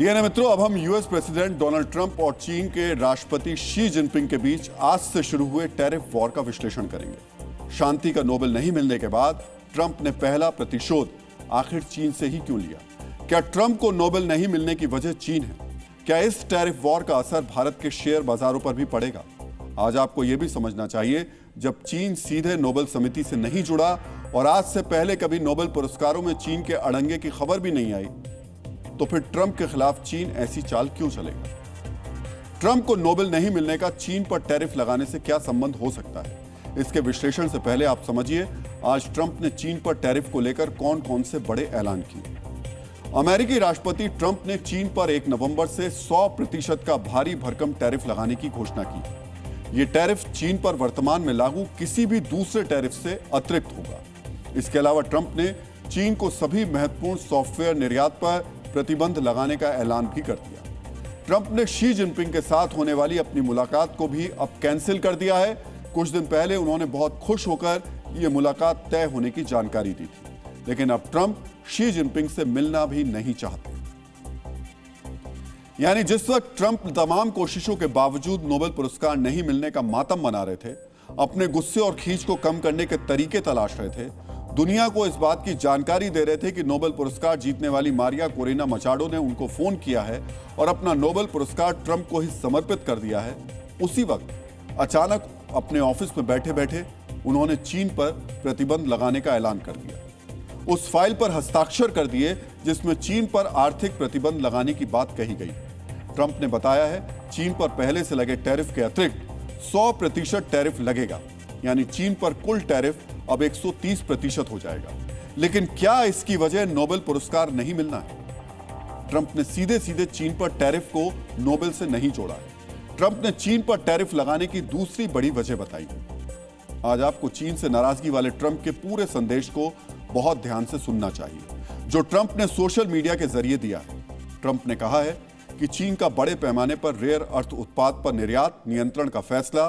DNA मित्रों, अब हम यूएस प्रेसिडेंट डोनाल्ड ट्रंप और चीन के राष्ट्रपति शी जिनपिंग के बीच आज से शुरू हुए टैरिफ वॉर का विश्लेषण करेंगे। शांति का नोबेल नहीं मिलने के बाद ट्रंप ने पहला प्रतिशोध आखिर चीन से ही क्यों लिया? क्या ट्रंप को नोबेल नहीं मिलने की वजह चीन है? क्या इस टैरिफ वॉर का असर भारत के शेयर बाजारों पर भी पड़ेगा? आज आपको यह भी समझना चाहिए, जब चीन सीधे नोबेल समिति से नहीं जुड़ा और आज से पहले कभी नोबेल पुरस्कारों में चीन के अड़ंगे की खबर भी नहीं आई, तो फिर ट्रंप के खिलाफ चीन ऐसी चाल क्यों चलेगा? ट्रंप को नोबेल नहीं मिलने का चीन पर टैरिफ लगाने से क्या संबंध हो सकता है? इसके विश्लेषण से पहले आप समझिए आज ट्रंप ने चीन पर टैरिफ को लेकर कौन कौन से बड़े ऐलान किए। अमेरिकी राष्ट्रपति ट्रंप ने चीन पर 1 नवंबर से 100% का भारी भरकम टैरिफ लगाने की घोषणा की। यह टैरिफ चीन पर वर्तमान में लागू किसी भी दूसरे टैरिफ से अतिरिक्त होगा। इसके अलावा ट्रंप ने चीन को सभी महत्वपूर्ण सॉफ्टवेयर निर्यात पर प्रतिबंध लगाने का ऐलान भी कर दिया। ट्रंप ने शी जिनपिंग के साथ होने वाली अपनी मुलाकात को भी अब कैंसिल कर दिया है। कुछ दिन पहले उन्होंने बहुत खुश होकर यह मुलाकात तय होने की जानकारी दी थी, लेकिन अब ट्रंप शी जिनपिंग से मिलना भी नहीं चाहते। यानी जिस वक्त ट्रंप तमाम कोशिशों के बावजूद नोबेल पुरस्कार नहीं मिलने का मातम मना रहे थे, अपने गुस्से और खींच को कम करने के तरीके तलाश रहे थे, दुनिया को इस बात की जानकारी दे रहे थे कि नोबेल पुरस्कार जीतने वाली मारिया कोरेना मचाडो ने उनको फोन किया है और अपना नोबेल पुरस्कार ट्रंप को ही समर्पित कर दिया है, उसी वक्त अचानक अपने ऑफिस में बैठे बैठे उन्होंने चीन पर प्रतिबंध लगाने का ऐलान कर दिया। उस फाइल पर हस्ताक्षर कर दिए जिसमें चीन पर आर्थिक प्रतिबंध लगाने की बात कही गई। ट्रंप ने बताया है चीन पर पहले से लगे टैरिफ के अतिरिक्त 100% टैरिफ लगेगा, यानी चीन पर कुल टैरिफ अब 130% हो जाएगा। लेकिन क्या इसकी वजह नोबेल पुरस्कार नहीं मिलना है? ट्रंप ने सीधे सीधे चीन पर टैरिफ को नोबेल से नहीं जोड़ा है। ट्रंप ने चीन पर टैरिफ लगाने की दूसरी बड़ी वजह बताई है। आज आपको चीन से नाराजगी वाले ट्रंप के पूरे संदेश को बहुत ध्यान से सुनना चाहिए, जो ट्रंप ने सोशल मीडिया के जरिए दिया है। ट्रंप ने कहा है कि चीन का बड़े पैमाने पर रेयर अर्थ उत्पाद पर निर्यात नियंत्रण का फैसला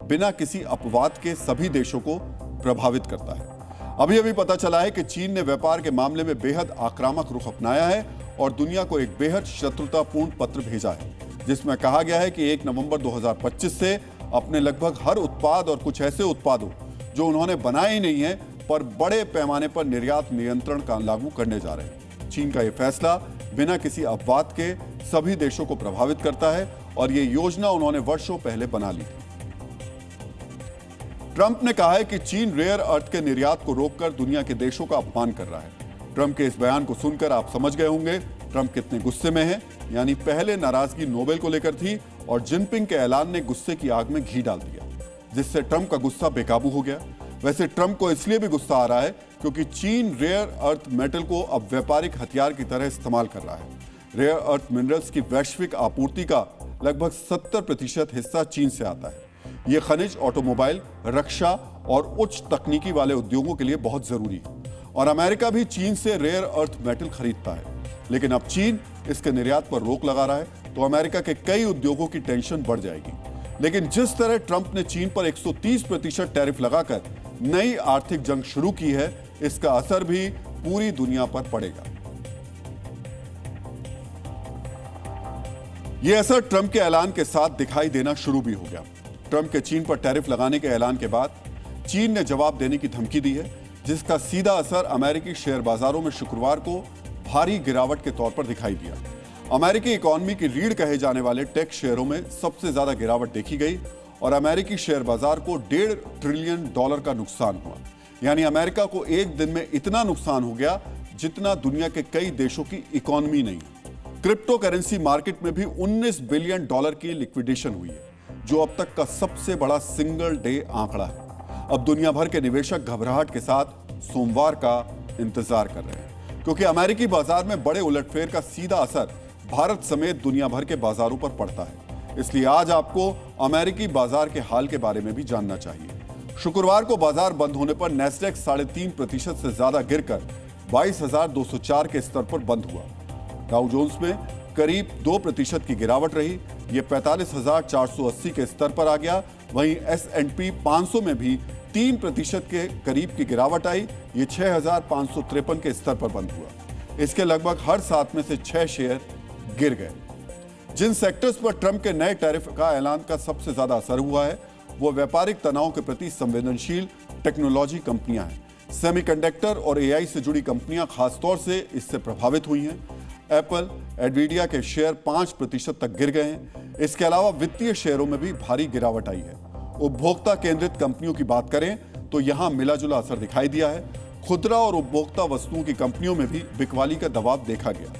बिना किसी अपवाद के सभी देशों को प्रभावित करता है। अभी अभी पता चला है कि चीन ने व्यापार के मामले में बेहद आक्रामक रुख अपनाया है और दुनिया को एक बेहद शत्रुतापूर्ण पत्र भेजा है, जिसमें कहा गया है कि 1 नवंबर 2025 से अपने लगभग हर उत्पाद और कुछ ऐसे उत्पादों जो उन्होंने बनाए ही नहीं है पर बड़े पैमाने पर निर्यात नियंत्रण का लागू करने जा रहे हैं। चीन का यह फैसला बिना किसी अपवाद के सभी देशों को प्रभावित करता है और यह योजना उन्होंने वर्षों पहले बना ली थी। ट्रंप ने कहा है कि चीन रेयर अर्थ के निर्यात को रोककर दुनिया के देशों का अपमान कर रहा है। ट्रंप के इस बयान को सुनकर आप समझ गए होंगे ट्रंप कितने गुस्से में हैं। यानी पहले नाराजगी नोबेल को लेकर थी और जिनपिंग के ऐलान ने गुस्से की आग में घी डाल दिया, जिससे ट्रंप का गुस्सा बेकाबू हो गया। वैसे ट्रंप को इसलिए भी गुस्सा आ रहा है क्योंकि चीन रेयर अर्थ मेटल को अब व्यापारिक हथियार की तरह इस्तेमाल कर रहा है। रेयर अर्थ मिनरल्स की वैश्विक आपूर्ति का लगभग 70% हिस्सा चीन से आता है। यह खनिज ऑटोमोबाइल, रक्षा और उच्च तकनीकी वाले उद्योगों के लिए बहुत जरूरी है और अमेरिका भी चीन से रेयर अर्थ मेटल खरीदता है। लेकिन अब चीन इसके निर्यात पर रोक लगा रहा है तो अमेरिका के कई उद्योगों की टेंशन बढ़ जाएगी। लेकिन जिस तरह ट्रंप ने चीन पर 130% टैरिफ लगाकर नई आर्थिक जंग शुरू की है, इसका असर भी पूरी दुनिया पर पड़ेगा। यह असर ट्रंप के ऐलान के साथ दिखाई देना शुरू भी हो गया। ट्रंप के चीन पर टैरिफ लगाने के ऐलान के बाद चीन ने जवाब देने की धमकी दी है, जिसका सीधा असर अमेरिकी शेयर बाजारों में शुक्रवार को भारी गिरावट के तौर पर दिखाई दिया। अमेरिकी इकोनॉमी की रीढ़ कहे जाने वाले टेक शेयरों में सबसे ज्यादा गिरावट देखी गई और अमेरिकी शेयर बाजार को $1.5 ट्रिलियन का नुकसान हुआ। यानी अमेरिका को एक दिन में इतना नुकसान हो गया जितना दुनिया के कई देशों की इकोनॉमी नहीं। क्रिप्टो करेंसी मार्केट में भी $19 बिलियन की लिक्विडेशन हुई है, जो अब तक का सबसे बड़ा सिंगल डे आंकड़ा है। अब दुनिया भर के निवेशक घबराहट के साथ सोमवार का इंतजार कर रहे हैं, क्योंकि अमेरिकी बाजार में बड़े उलटफेर का सीधा असर भारत समेत दुनिया भर के बाजारों पर पड़ता है। इसलिए आज आपको अमेरिकी बाजार के हाल के बारे में भी जानना चाहिए। शुक्रवार को बाजार बंद होने पर नैस्डैक 3.5% से ज्यादा गिरकर 22,204 के स्तर पर बंद हुआ। डाउ जोन्स में करीब 2% की गिरावट रही, यह 45,480 के स्तर पर आ गया। वहीं S&P 500 में भी 3% के करीब की गिरावट आई, ये 6,553 के स्तर पर बंद हुआ। इसके लगभग हर 7 में से 6 शेयर गिर गए। जिन सेक्टर्स पर ट्रंप के नए टैरिफ का ऐलान का सबसे ज्यादा असर हुआ है वो व्यापारिक तनाव के प्रति संवेदनशील टेक्नोलॉजी कंपनियां हैं। सेमीकंडक्टर और एआई से जुड़ी कंपनियां खासतौर से इससे प्रभावित हुई हैं। एप्पल, एडवीडिया के शेयर 5% तक गिर गए हैं। इसके अलावा वित्तीय शेयरों में भी भारी गिरावट आई है। उपभोक्ता केंद्रित कंपनियों की बात करें तो यहां मिलाजुला असर दिखाई दिया है। खुदरा और उपभोक्ता वस्तुओं की कंपनियों में भी बिकवाली का दबाव देखा गया।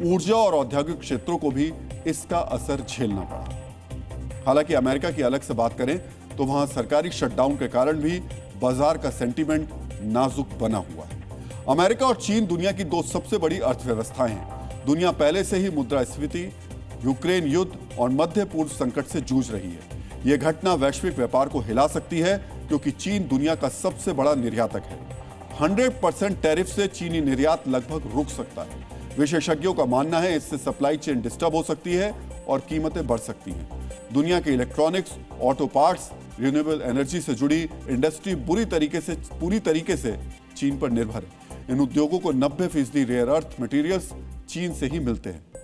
ऊर्जा और औद्योगिक क्षेत्रों को भी इसका असर झेलना पड़ा। हालांकि अमेरिका की अलग से बात करें तो वहां सरकारी शटडाउन के कारण भी बाजार का सेंटीमेंट नाजुक बना हुआ है। अमेरिका और चीन दुनिया की दो सबसे बड़ी अर्थव्यवस्थाएं हैं। दुनिया पहले से ही मुद्रास्फीति, यूक्रेन युद्ध और मध्य पूर्व संकट से जूझ रही है। यह घटना वैश्विक व्यापार को हिला सकती है क्योंकि चीन दुनिया का सबसे बड़ा निर्यातक है। 100% टैरिफ से चीनी निर्यात लगभग रुक सकता है। विशेषज्ञों का मानना है इससे सप्लाई चेन डिस्टर्ब हो सकती है और कीमतें बढ़ सकती हैं। दुनिया के electronics, auto parts, renewable energy से जुड़ी इंडस्ट्री पूरी तरीके से चीन पर निर्भर है। इन उद्योगों को 90% रेयर अर्थ मटेरियल्स चीन से ही मिलते हैं।